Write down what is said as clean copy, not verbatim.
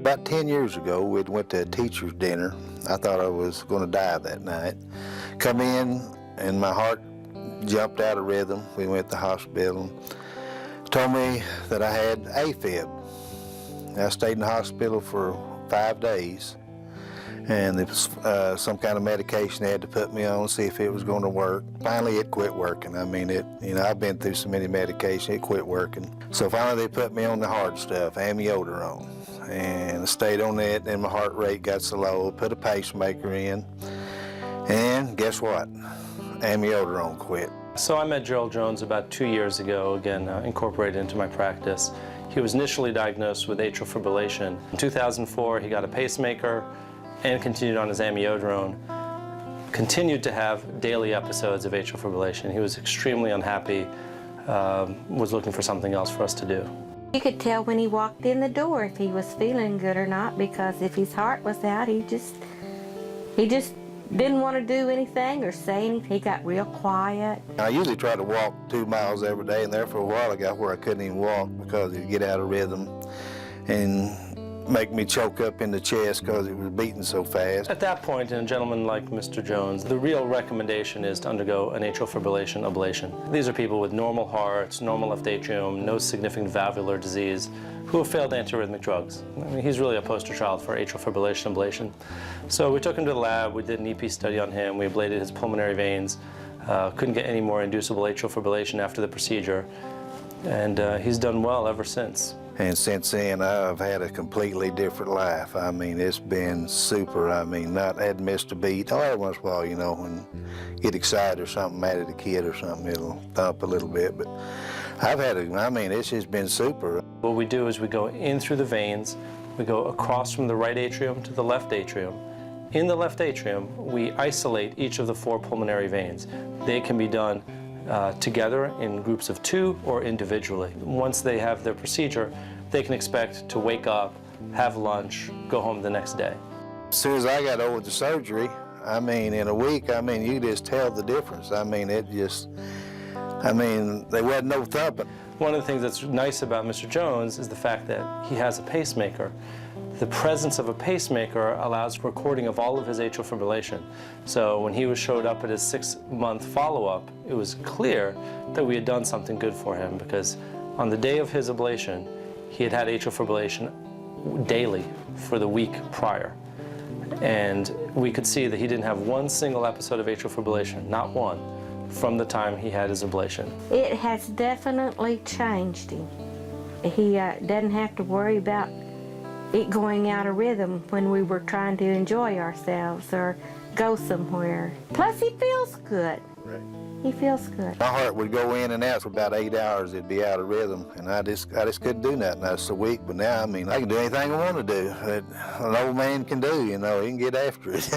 About 10 years ago, we went to a teacher's dinner. I thought I was going to die that night. Come in, and my heart jumped out of rhythm. We went to the hospital. Told me that I had AFib. I stayed in the hospital for 5 days, and there was some kind of medication they had to put me on, see if it was going to work. Finally, it quit working. I mean, I've been through so many medications, it quit working. So finally, they put me on the hard stuff, amiodarone, and I stayed on that. Then my heart rate got so low, put a pacemaker in, and guess what? Amiodarone quit. So I met Gerald Jones about 2 years ago, again, incorporated into my practice. He was initially diagnosed with atrial fibrillation. In 2004, he got a pacemaker and continued on his amiodarone. Continued to have daily episodes of atrial fibrillation. He was extremely unhappy, was looking for something else for us to do. You could tell when he walked in the door if he was feeling good or not, because if his heart was out, he just didn't want to do anything or say anything. He got real quiet. I usually try to walk 2 miles every day, and there for a while I got where I couldn't even walk because it'd get out of rhythm and make me choke up in the chest because it was beating so fast. At that point, in a gentleman like Mr. Jones, the real recommendation is to undergo an atrial fibrillation ablation. These are people with normal hearts, normal left atrium, no significant valvular disease, who have failed antiarrhythmic drugs. I mean, he's really a poster child for atrial fibrillation ablation. So we took him to the lab, we did an EP study on him, we ablated his pulmonary veins, couldn't get any more inducible atrial fibrillation after the procedure, and he's done well ever since. And since then, I've had a completely different life. I mean, it's been super. I mean, hadn't missed a beat. Every once in a while, you know, when you get excited or something, mad at a kid or something, it'll thump a little bit. But I mean, it's just been super. What we do is we go in through the veins, we go across from the right atrium to the left atrium. In the left atrium, we isolate each of the 4 pulmonary veins. They can be done together in groups of 2 or individually. Once they have their procedure, they can expect to wake up, have lunch, go home the next day. As soon as I got over the surgery, I mean, in a week, I mean, you just tell the difference. I mean, there wasn't no thumping. One of the things that's nice about Mr. Jones is the fact that he has a pacemaker. The presence of a pacemaker allows recording of all of his atrial fibrillation. So when he showed up at his 6-month follow-up, it was clear that we had done something good for him, because on the day of his ablation, he had had atrial fibrillation daily for the week prior. And we could see that he didn't have one single episode of atrial fibrillation, not one, from the time he had his ablation. It has definitely changed him. He doesn't have to worry about it going out of rhythm when we were trying to enjoy ourselves or go somewhere. Plus, he feels good. Right. He feels good. My heart would go in and out for about 8 hours. It'd be out of rhythm, and I just couldn't do nothing. That's a week, but now, I mean, I can do anything I want to do that an old man can do, you know. He can get after it.